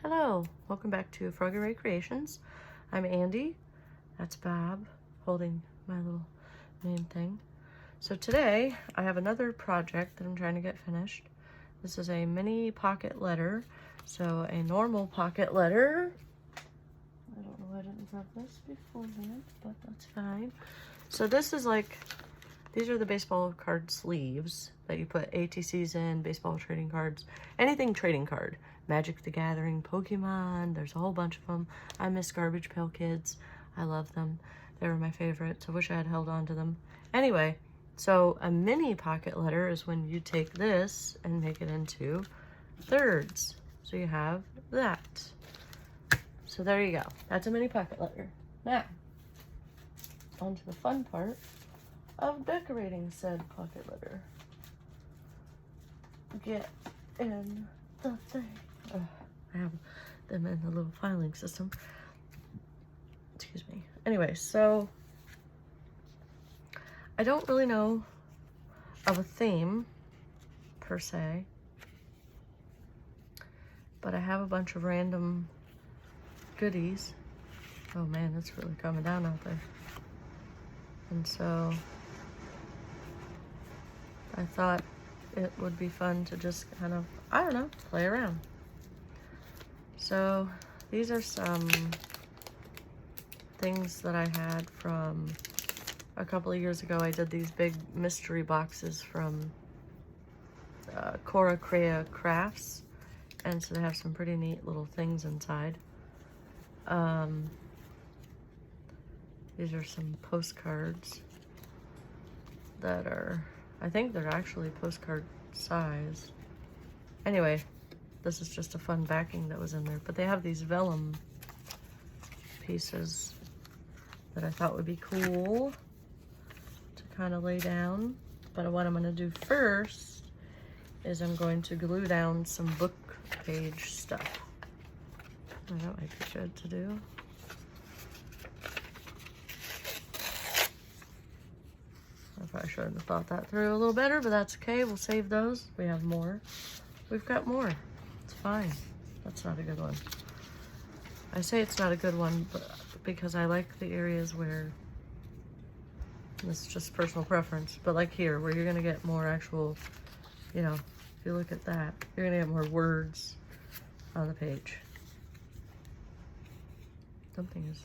Hello, welcome back to Froggy Ray Creations. I'm Andy, that's Bob, holding my little name thing. So today, I have another project that I'm trying to get finished. This is a mini pocket letter. So a normal pocket letter, I don't know why I didn't have this beforehand, but that's fine. So this is like, these are the baseball card sleeves that you put ATCs in, baseball trading cards, anything trading card. Magic the Gathering, Pokemon, there's a whole bunch of them. I miss Garbage Pail Kids. I love them. They were my favorites. I wish I had held on to them. Anyway, so a mini pocket letter is when you take this and make it into thirds. So you have that. So there you go. That's a mini pocket letter. Now, on to the fun part of decorating said pocket letter. Get in the thing. I have them in the little filing system. Excuse me. Anyway, so I don't really know of a theme per se, but I have a bunch of random goodies. Oh man, it's really coming down out there. And so I thought it would be fun to just kind of, I don't know, play around. So these are some things that I had from a couple of years ago. I did these big mystery boxes from Cora Crea Crafts, and so they have some pretty neat little things inside. These are some postcards that are, I think they're actually postcard size. Anyway, this is just a fun backing that was in there, but they have these vellum pieces that I thought would be cool to kind of lay down. But what I'm going to do first is I'm going to glue down some book page stuff. Oh, that might be good to do. I probably should have thought that through a little better, but that's okay. We'll save those. We have more. We've got more. It's fine. That's not a good one. I say it's not a good one, but because I like the areas where, this is just personal preference, but like here, where you're gonna get more actual, you know, if you look at that, you're gonna get more words on the page. Something is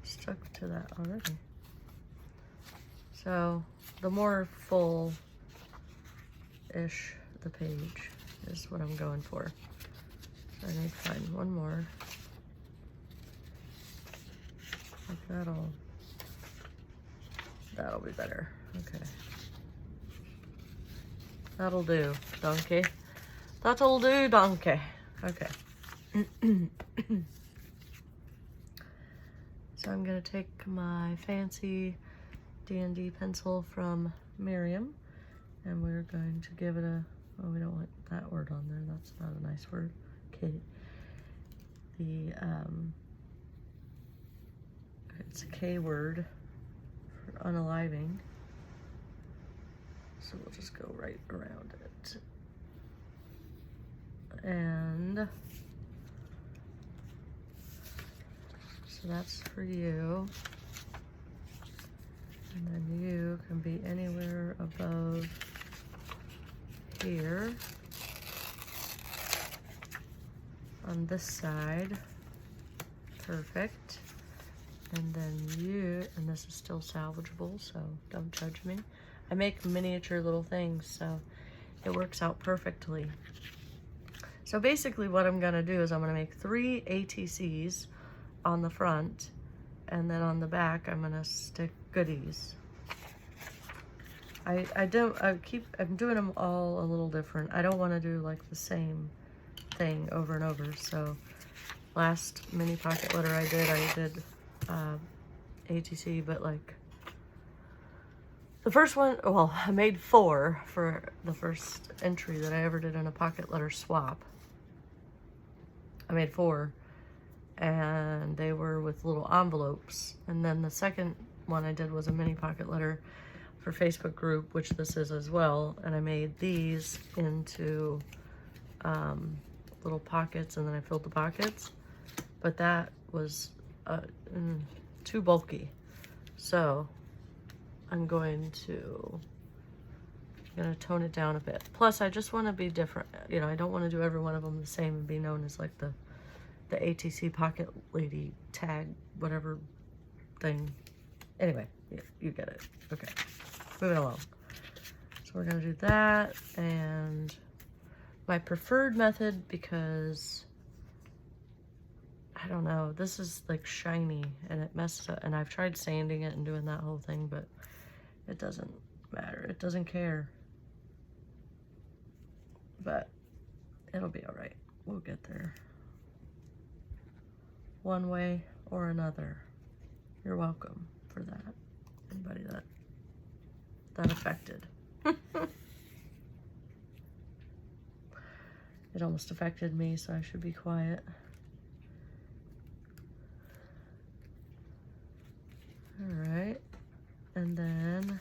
stuck to that already. So the more full-ish the page is what I'm going for. So I need to find one more. Like that'll be better. Okay. That'll do, donkey. That'll do, donkey. Okay. So I'm gonna take my fancy D&D pencil from Miriam, and we're going to give it a, oh, we don't want that word on there. That's not a nice word. Okay. It's a K word for unaliving. So we'll just go right around it. And so that's for you. And then you can be anywhere above here on this side. Perfect. And then you, and this is still salvageable, so don't judge me. I make miniature little things, so it works out perfectly. So basically what I'm gonna do is I'm gonna make 3 ATCs on the front, and then on the back I'm gonna stick goodies. I'm doing them all a little different. I don't want to do like the same thing over and over. So last mini pocket letter I did ATC, but like the first one, well, I made 4 for the first entry that I ever did in a pocket letter swap. I made 4, and they were with little envelopes. And then the second one I did was a mini pocket letter for Facebook group, which this is as well. And I made these into little pockets and then I filled the pockets, but that was too bulky. So I'm gonna tone it down a bit. Plus, I just want to be different. You know, I don't want to do every one of them the same and be known as like the ATC pocket lady tag, whatever thing. Anyway, you get it. Okay, moving along. So we're gonna do that, and my preferred method, because I don't know, this is like shiny and it messes up, and I've tried sanding it and doing that whole thing, but it doesn't matter. It doesn't care. But it'll be all right. We'll get there. One way or another. You're welcome for that. Anybody that affected. It almost affected me, so I should be quiet. All right. And then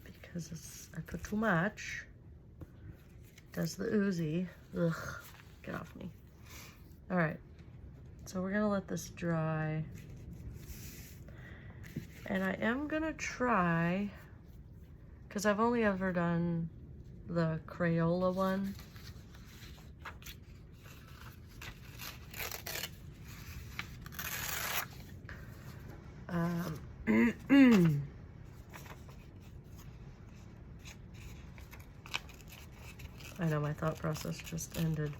because I put too much, it does the oozy. Ugh, get off me. All right, so we're gonna let this dry. And I am gonna try, because I've only ever done the Crayola one. I know my thought process just ended.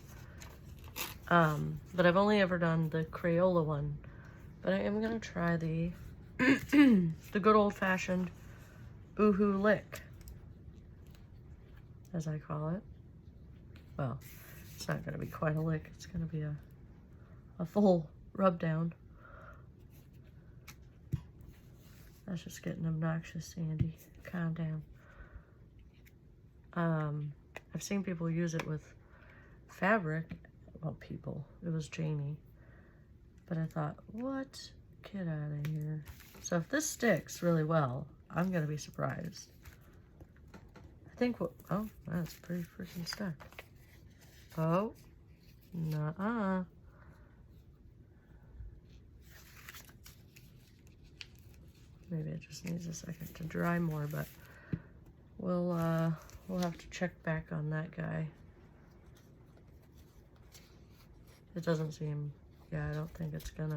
But I've only ever done the Crayola one. But I am gonna try the the good old-fashioned Boohoo Lick, as I call it. Well, it's not gonna be quite a lick. It's gonna be a full rub down. That's just getting obnoxious, Sandy. Calm down. I've seen people use it with fabric. Well, people. It was Janie. But I thought, what? Get out of here. So if this sticks really well, I'm going to be surprised. I think what... Oh, that's pretty freaking stuck. Oh. Nuh-uh. Maybe it just needs a second to dry more, but we'll have to check back on that guy. It doesn't seem, yeah, I don't think it's not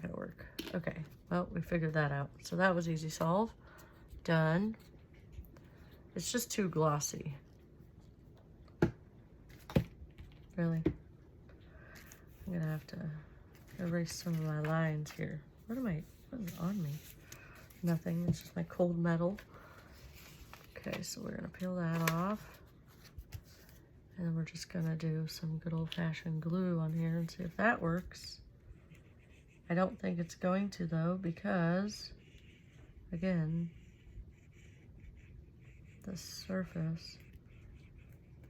gonna work. Okay, well, we figured that out. So that was easy solve. Done. It's just too glossy. Really? I'm gonna have to erase some of my lines here. What is on me? Nothing, it's just my cold metal. Okay, so we're gonna peel that off. And then we're just gonna do some good old-fashioned glue on here and see if that works. I don't think it's going to though, because again, the surface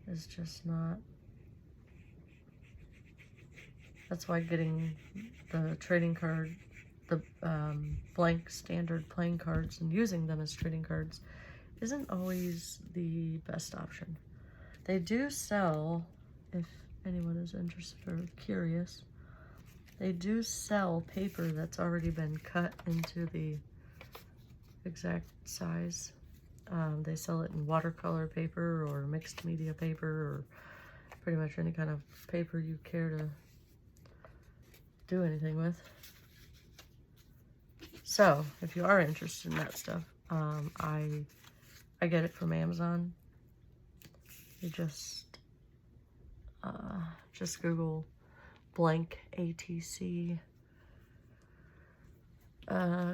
is just not. That's why getting the trading card, the blank standard playing cards, and using them as trading cards isn't always the best option. They do sell, if anyone is interested or curious, they do sell paper that's already been cut into the exact size. They sell it in watercolor paper or mixed media paper or pretty much any kind of paper you care to do anything with. So if you are interested in that stuff, I get it from Amazon. You just Google blank ATC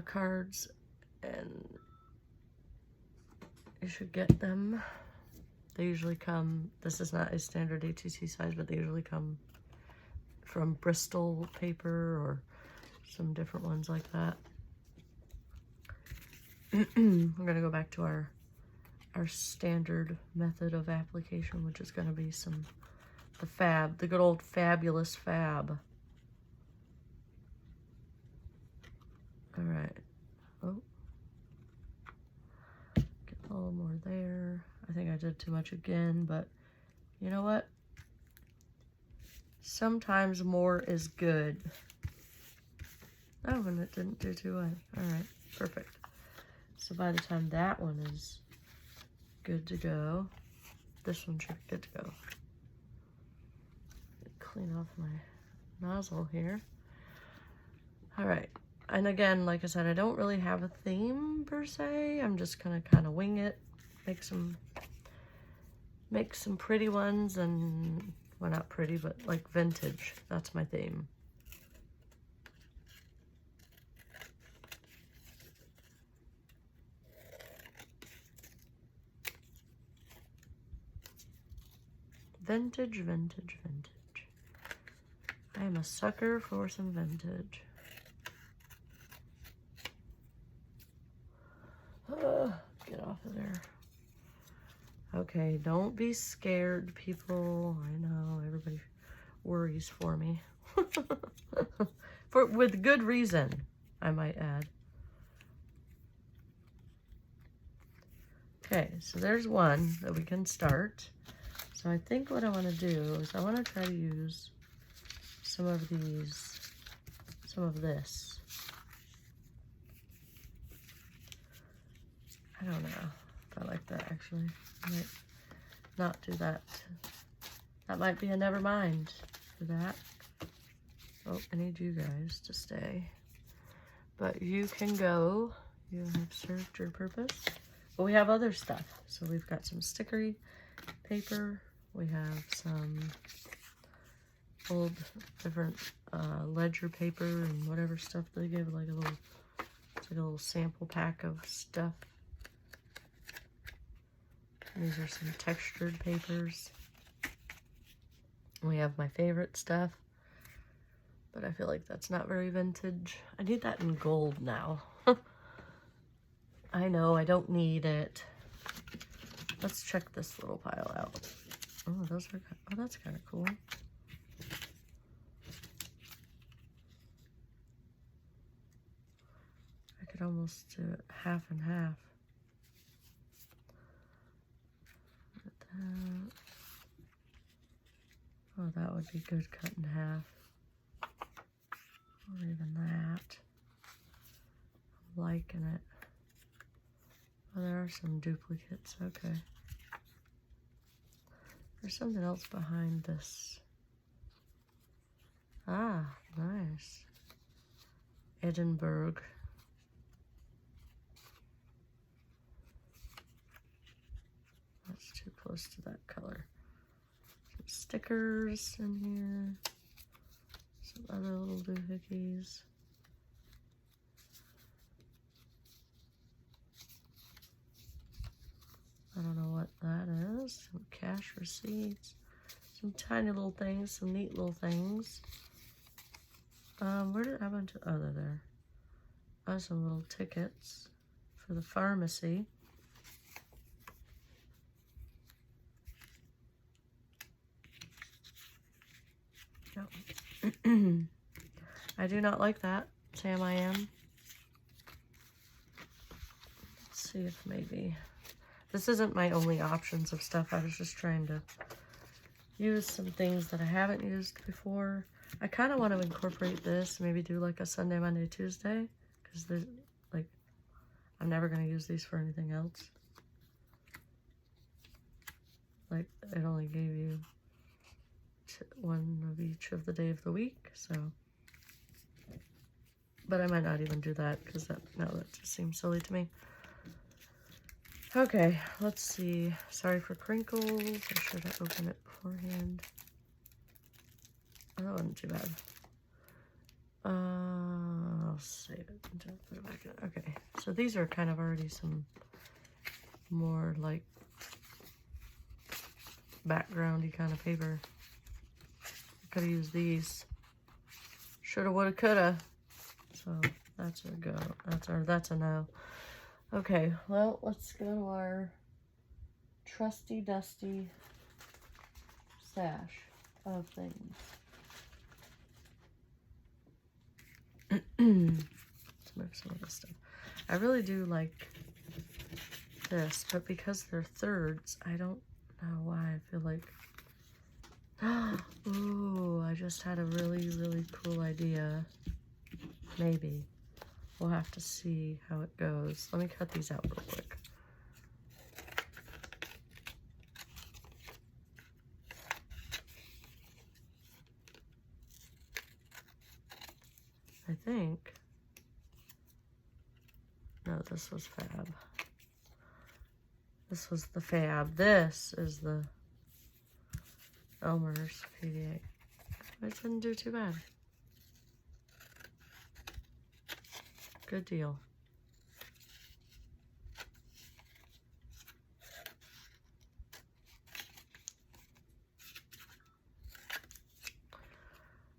cards and you should get them. They usually come, this is not a standard ATC size, but they usually come from Bristol paper or some different ones like that. We're gonna go back to our standard method of application, which is gonna be the good old fabulous fab. All right. Oh. there. I think I did too much again, but you know what? Sometimes more is good. Oh, and it didn't do too well. All right, perfect. So by the time that one is good to go, this one should be good to go. Clean off my nozzle here. All right, and again, like I said, I don't really have a theme per se. I'm just gonna kind of wing it, make some pretty ones, and well, not pretty, but like vintage. That's my theme. Vintage, vintage, vintage. I am a sucker for some vintage. Get off of there. Okay, don't be scared, people. I know, everybody worries for me. With good reason, I might add. Okay, so there's one that we can start. So I think what I want to do is I want to try to use some of this. I don't know if I like that, actually. I might not do that. That might be a never mind for that. Oh, I need you guys to stay. But you can go. You have served your purpose. But we have other stuff. So we've got some stickery paper. We have some old different ledger paper and whatever stuff they give, like a little, it's like a little sample pack of stuff. And these are some textured papers. We have my favorite stuff, but I feel like that's not very vintage. I need that in gold now. I know, I don't need it. Let's check this little pile out. Oh, those are, oh, that's kind of cool. I could almost do it half and half. Oh, that would be good cut in half. Or even that. I'm liking it. Oh, there are some duplicates, okay. There's something else behind this. Ah, nice. Edinburgh. That's too close to that color. Some stickers in here. Some other little doohickeys. I don't know what that is. Some cash receipts. Some tiny little things. Some neat little things. Where did I went to? Oh, they're there. Oh, some little tickets for the pharmacy. No. I do not like that. Sam, I am. Let's see if maybe... This isn't my only options of stuff. I was just trying to use some things that I haven't used before. I kind of want to incorporate this, maybe do like a Sunday, Monday, Tuesday, because there's like, I'm never going to use these for anything else. Like, it only gave you one of each of the day of the week, so. But I might not even do that, because that just seems silly to me. Okay, let's see. Sorry for crinkles. I should have opened it beforehand. Oh, that wasn't too bad. I'll save it until I put it back in. Okay, so these are kind of already some more like backgroundy kind of paper. I could have used these. Shoulda, woulda, coulda. So that's a go. That's a no. Okay, well, let's go to our trusty, dusty stash of things. Let's move some of this stuff. I really do like this, but because they're thirds, I don't know why I feel like, ooh, I just had a really, really cool idea. Maybe. We'll have to see how it goes. Let me cut these out real quick. I think, no, this was fab. This was the fab. This is the Elmer's PVA. It didn't do too bad. Good deal.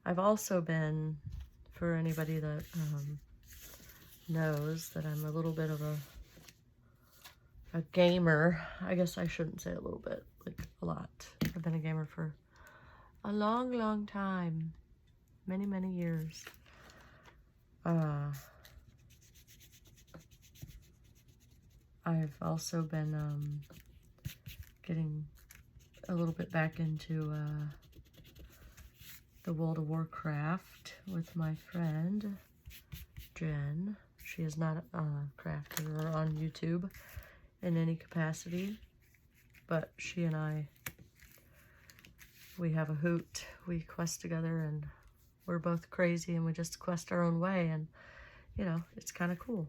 I've also been, for anybody that knows that I'm a little bit of a gamer. I guess I shouldn't say a little bit, like a lot. I've been a gamer for a long, long time. Many, many years. I've also been getting a little bit back into the World of Warcraft with my friend Jen. She is not a crafter or on YouTube in any capacity, but she and I, we have a hoot. We quest together, and we're both crazy, and we just quest our own way, and you know, it's kind of cool.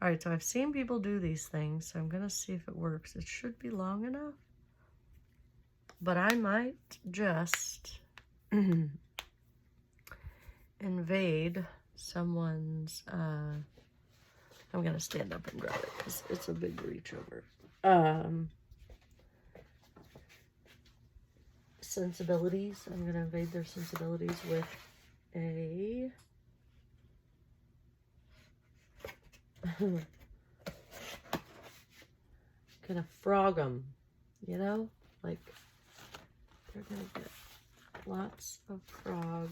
All right, so I've seen people do these things, so I'm gonna see if it works. It should be long enough, but I might just invade someone's, I'm gonna stand up and grab it because it's a big reach over. Sensibilities. I'm gonna invade their sensibilities with a gonna frog them, you know, like they're gonna get lots of frog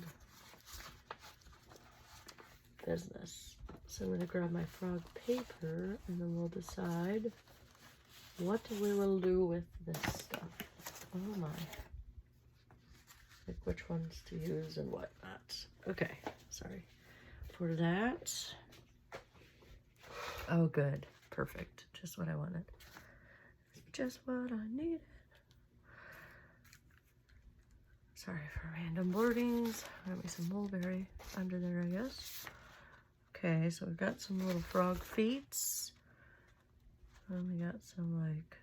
business. So I'm gonna grab my frog paper, and then we'll decide what we will do with this stuff. Oh my. Like which ones to use and whatnot. Okay, sorry for that. Oh, good. Perfect. Just what I wanted. Just what I needed. Sorry for random blurtings. Got me some mulberry under there, I guess. Okay, so we've got some little frog feets. And we got some, like,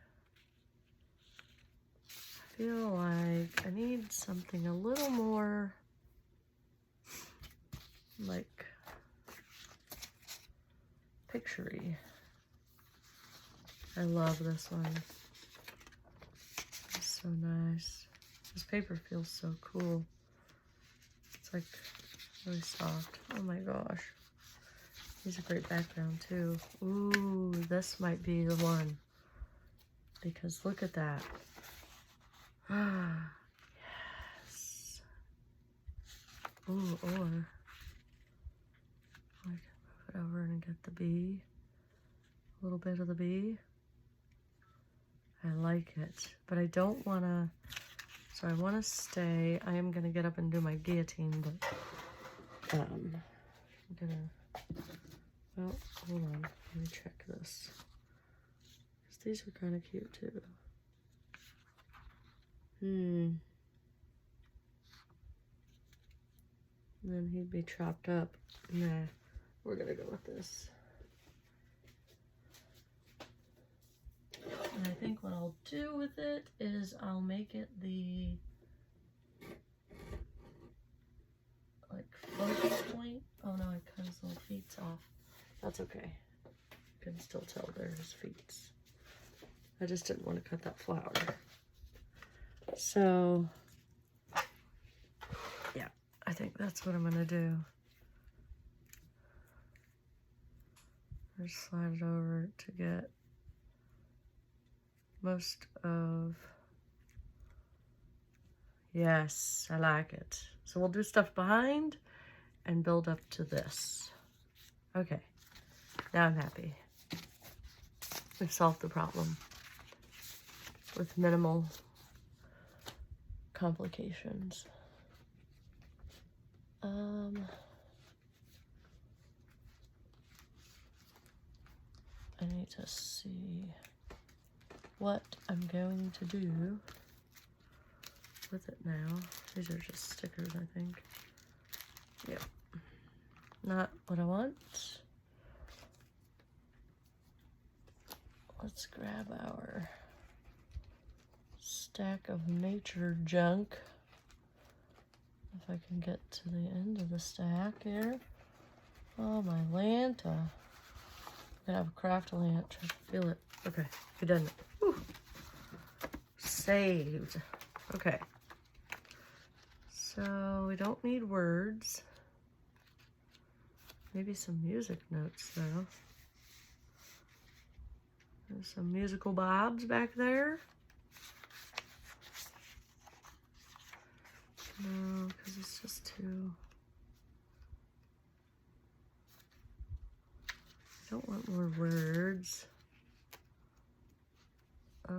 I feel like I need something a little more, like, picture-y. I love this one. It's so nice. This paper feels so cool. It's like really soft. Oh my gosh. These are great background too. Ooh, this might be the one. Because look at that. Ah, yes. Ooh, or I can move it over and get the bee. A little bit of the bee. I like it, but I don't want to, so I want to stay. I am going to get up and do my guillotine, but I'm going to, well, hold on, let me check this. Because these are kind of cute too. And then he'd be chopped up. Nah, we're going to go with this. And I think what I'll do with it is I'll make it the, like, focus point. Oh no, I cut his little feet off. That's okay. You can still tell they're his feet. I just didn't want to cut that flower. So, yeah, I think that's what I'm going to do. Just slide it over to get most of, yes, I like it. So we'll do stuff behind and build up to this. Okay, now I'm happy. I've solved the problem with minimal complications. I need to see what I'm going to do with it now. These are just stickers, I think. Yep. Not what I want. Let's grab our stack of nature junk. If I can get to the end of the stack here. Oh, my Lanta. I'm gonna have a craft lant. Try to feel it. Okay, we done it. Whew. Saved. Okay. So we don't need words. Maybe some music notes though. There's some musical bobs back there. No, because it's just too... I don't want more words. I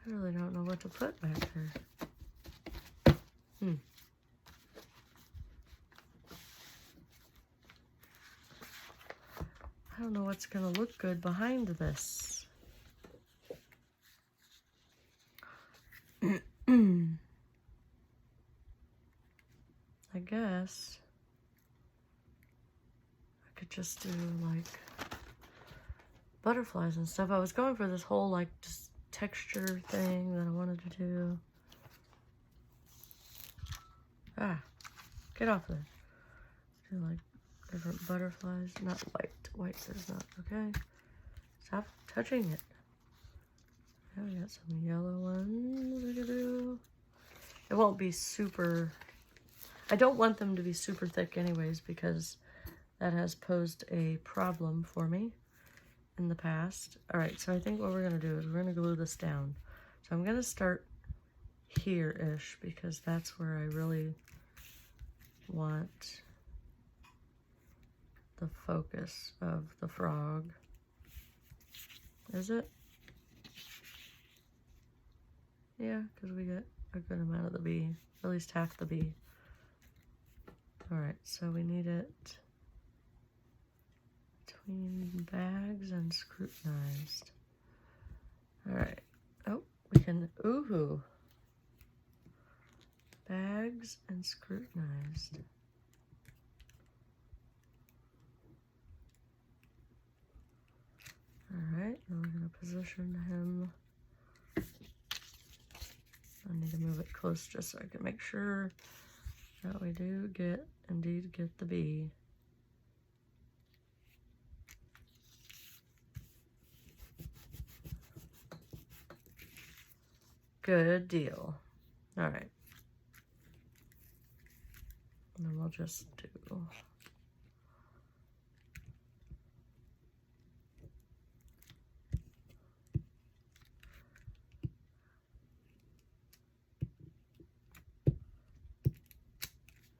really don't know what to put back there. I don't know what's gonna look good behind this. I guess I could just do like butterflies and stuff. I was going for this whole like just texture thing that I wanted to do. Ah, get off there. Do like different butterflies, not white. White is not okay. Stop touching it. Yeah, we got some yellow ones we could do. It won't be super, I don't want them to be super thick anyways because that has posed a problem for me in the past. All right, so I think what we're gonna do is we're gonna glue this down. So I'm gonna start here-ish because that's where I really want the focus of the frog. Is it? Yeah, because we get a good amount of the bee, at least half the bee. All right, so we need it between bags and scrutinized. All right. Oh, we can, ooh, bags and scrutinized. All right, now we're gonna position him. I need to move it close just so I can make sure that we do indeed get the bee. Good deal. All right. And then we'll just do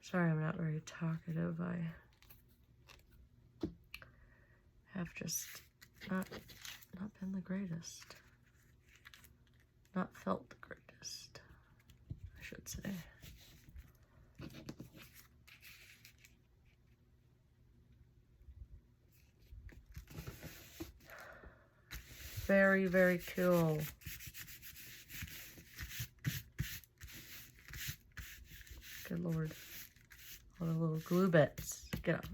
sorry, I'm not very talkative. I have just not been the greatest. Not felt the greatest, I should say. Very, very cool. Good Lord. All the little glue bits. Get out of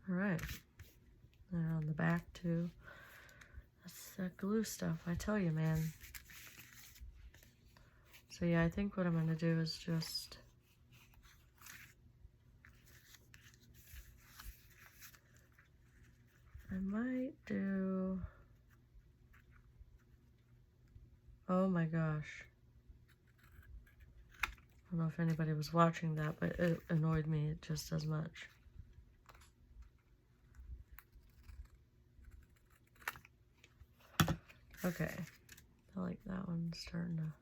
here. All right. And on the back too. That's that glue stuff, I tell you, man. So yeah, I think what I'm gonna do is just I might do, oh my gosh. I don't know if anybody was watching that, but it annoyed me just as much. Okay, I like that one starting to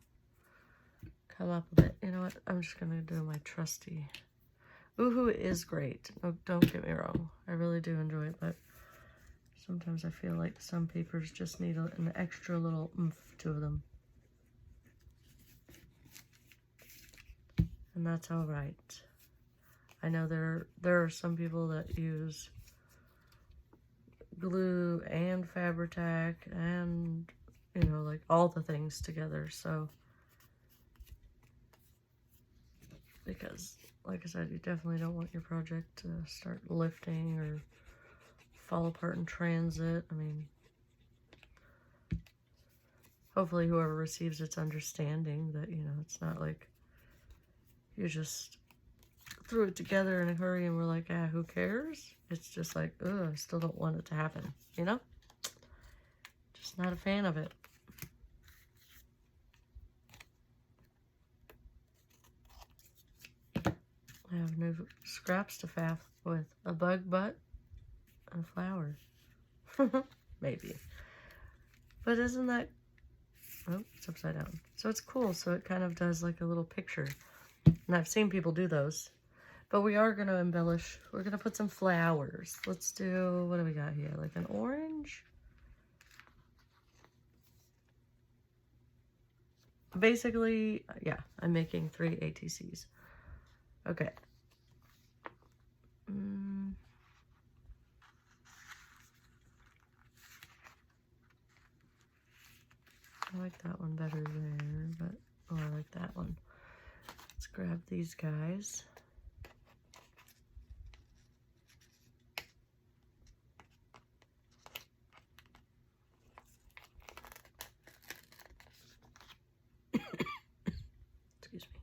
come up with it. You know what? I'm just gonna do my trusty. Woohoo is great. No, don't get me wrong. I really do enjoy it, but sometimes I feel like some papers just need an extra little oomph to them. And that's all right. I know there are some people that use glue and Fabri-Tac and, you know, like all the things together. So, because, like I said, you definitely don't want your project to start lifting or fall apart in transit. I mean, hopefully whoever receives it's understanding that, you know, it's not like you just threw it together in a hurry and we're like, ah, who cares? It's just like, ugh, I still don't want it to happen, you know? Just not a fan of it. I have new scraps to faff with a bug butt and flowers. Maybe. But isn't that... Oh, it's upside down. So it's cool. So it kind of does like a little picture. And I've seen people do those. But we are going to embellish. We're going to put some flowers. Let's do... What do we got here? Like an orange? Basically, yeah, I'm making 3 ATCs. Okay. I like that one better there, but oh, I like that one. Let's grab these guys. Excuse me.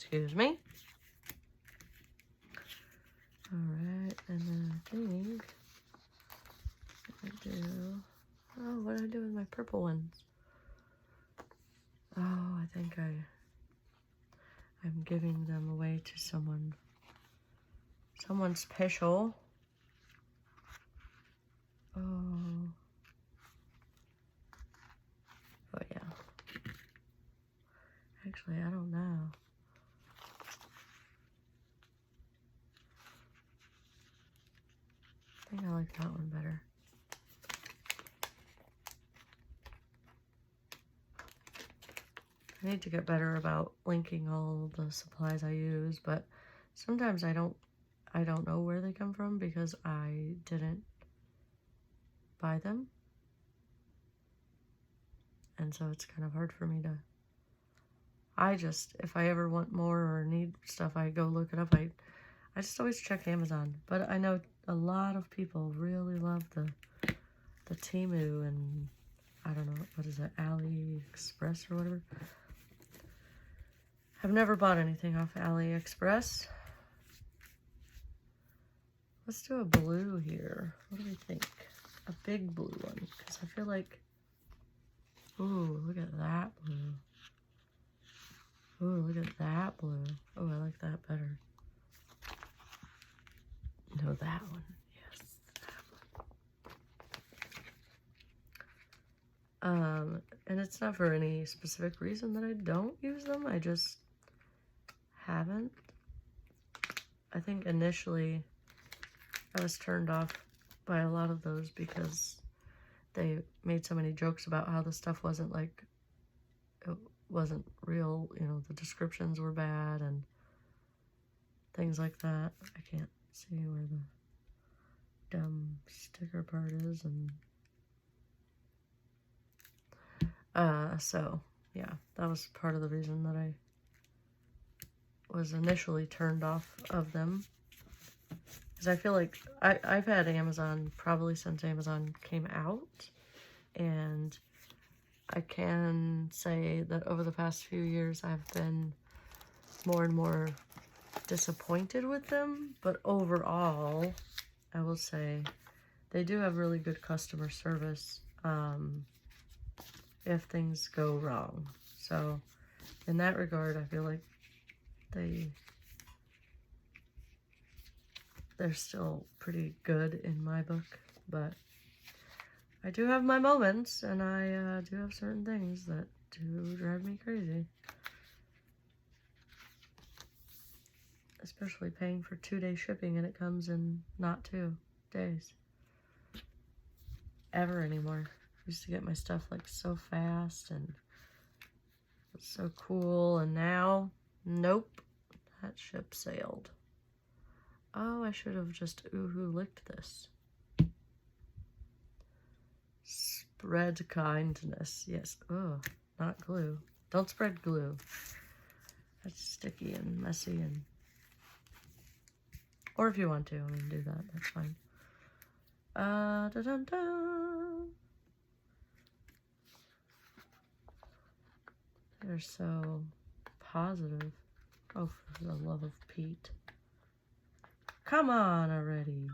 Excuse me. Alright, and then I think I do... Oh, what did I do with my purple ones? Oh, I think I'm giving them away to someone special. Oh. Oh, yeah. Actually, I don't know. I think I like that one better. I need to get better about linking all the supplies I use, but sometimes I don't know where they come from because I didn't buy them. And so it's kind of hard for me to... if I ever want more or need stuff, I go look it up. I just always check Amazon. But I know a lot of people really love the Temu and, I don't know, what is it, AliExpress or whatever. I've never bought anything off AliExpress. Let's do a blue here. What do we think? A big blue one, because I feel like... Ooh, look at that blue. Ooh, look at that blue. Oh, I like that better. No, that one. Yes, that one. And it's not for any specific reason that I don't use them. I just haven't. I think initially I was turned off by a lot of those because they made so many jokes about how the stuff wasn't like, it wasn't real, you know, the descriptions were bad and things like that. I can't see where the dumb sticker part is, and so yeah, that was part of the reason that I was initially turned off of them, because I feel like I've had Amazon probably since Amazon came out, and I can say that over the past few years I've been more and more disappointed with them, but overall I will say they do have really good customer service if things go wrong. So in that regard, I feel like they're still pretty good in my book, but I do have my moments, and I do have certain things that do drive me crazy. Especially paying for 2-day shipping and it comes in not 2 days. Ever anymore. I used to get my stuff like so fast and it was so cool, and now, nope, that ship sailed. Oh, I should have just ooh-hoo licked this. Spread kindness. Yes. Oh, not glue. Don't spread glue. That's sticky and messy, and or if you want to, I mean, do that. That's fine. Da-dun-dun. They're so positive. Oh, for the love of Pete. Come on already.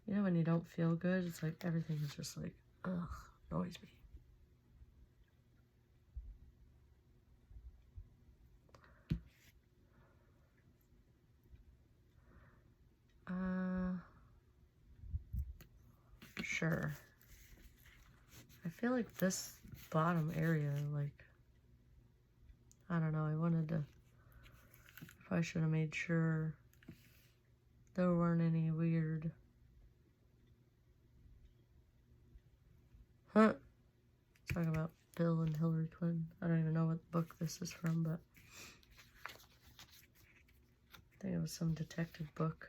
You know when you don't feel good, it's like everything is just like, ugh, annoys me. Sure. I feel like this bottom area, like, I don't know, I wanted to, I should have made sure there weren't any weird, talking about Bill and Hillary Clinton. I don't even know what book this is from, but I think it was some detective book.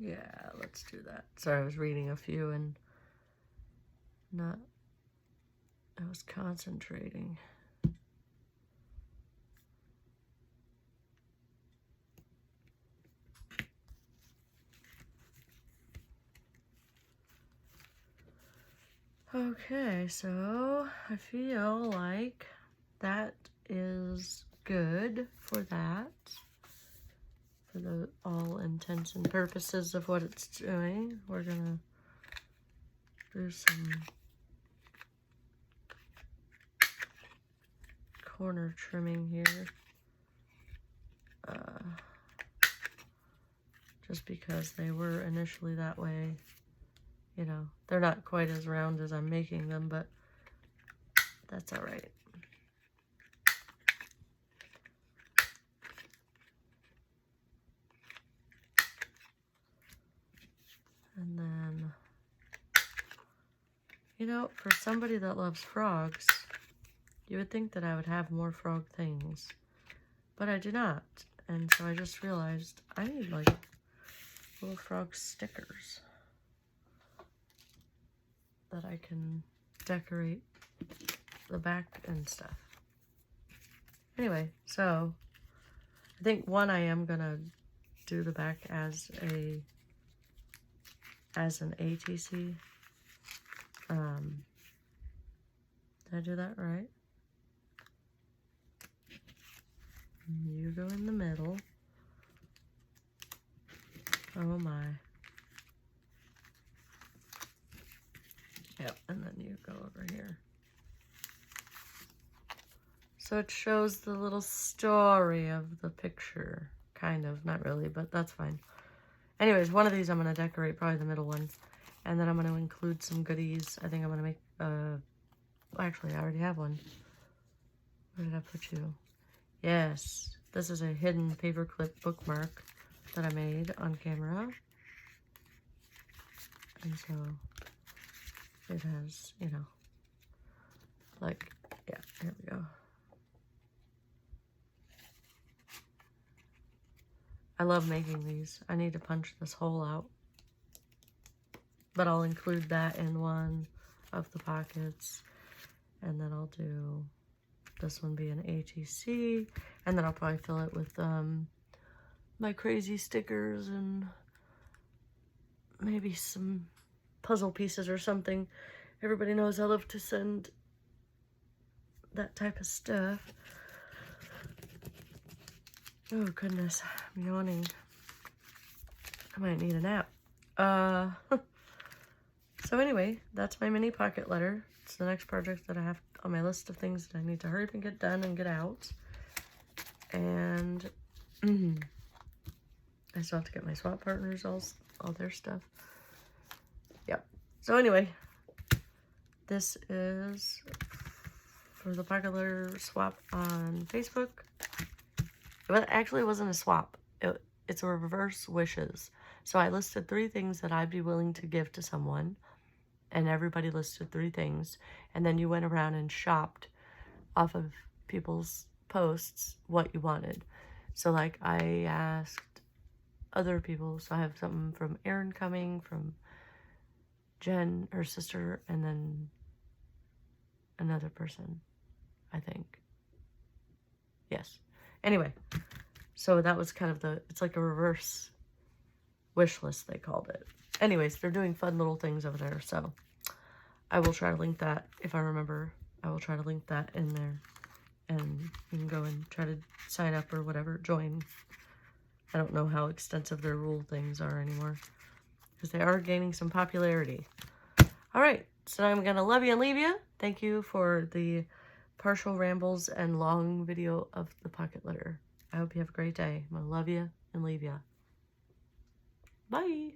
Yeah, let's do that. Sorry, I was reading a few and I was concentrating. Okay, so I feel like that is good for that. For the all intents and purposes of what it's doing. We're gonna do some corner trimming here. Just because they were initially that way. You know, they're not quite as round as I'm making them, but that's all right. And then, you know, for somebody that loves frogs, you would think that I would have more frog things, but I do not. And so I just realized I need like little frog stickers that I can decorate the back and stuff. Anyway, so I think one, I am gonna do the back as an ATC. Did I do that right? You go in the middle. Oh my. Yep, and then you go over here. So it shows the little story of the picture. Kind of, not really, but that's fine. Anyways, one of these I'm going to decorate, probably the middle one. And then I'm going to include some goodies. I think I'm going to make, actually, I already have one. Where did I put you? Yes, this is a hidden paperclip bookmark that I made on camera. And so it has, you know, like, yeah, here we go. I love making these. I need to punch this hole out. But I'll include that in one of the pockets. And then I'll do this one be an ATC, and then I'll probably fill it with my crazy stickers and maybe some puzzle pieces or something. Everybody knows I love to send that type of stuff. Oh goodness, I'm yawning. I might need a nap. So anyway, that's my mini pocket letter. It's the next project that I have on my list of things that I need to hurry up and get done and get out. And I still have to get my swap partners all their stuff. Yep. So anyway, this is for the pocket letter swap on Facebook. But actually, it wasn't a swap. It's a reverse wishes. So I listed 3 things that I'd be willing to give to someone, and everybody listed 3 things, and then you went around and shopped off of people's posts what you wanted. So like I asked other people, so I have something from Erin coming, from Jen, her sister, and then another person, I think. Yes. Anyway, so that was kind of it's like a reverse wish list, they called it. Anyways, they're doing fun little things over there, so I will try to link that. If I remember, I will try to link that in there, and you can go and try to sign up or whatever, join. I don't know how extensive their rule things are anymore, because they are gaining some popularity. All right, so I'm gonna love you and leave you. Thank you for the partial rambles and long video of the pocket letter. I hope you have a great day. I'm gonna love you and leave you. Bye.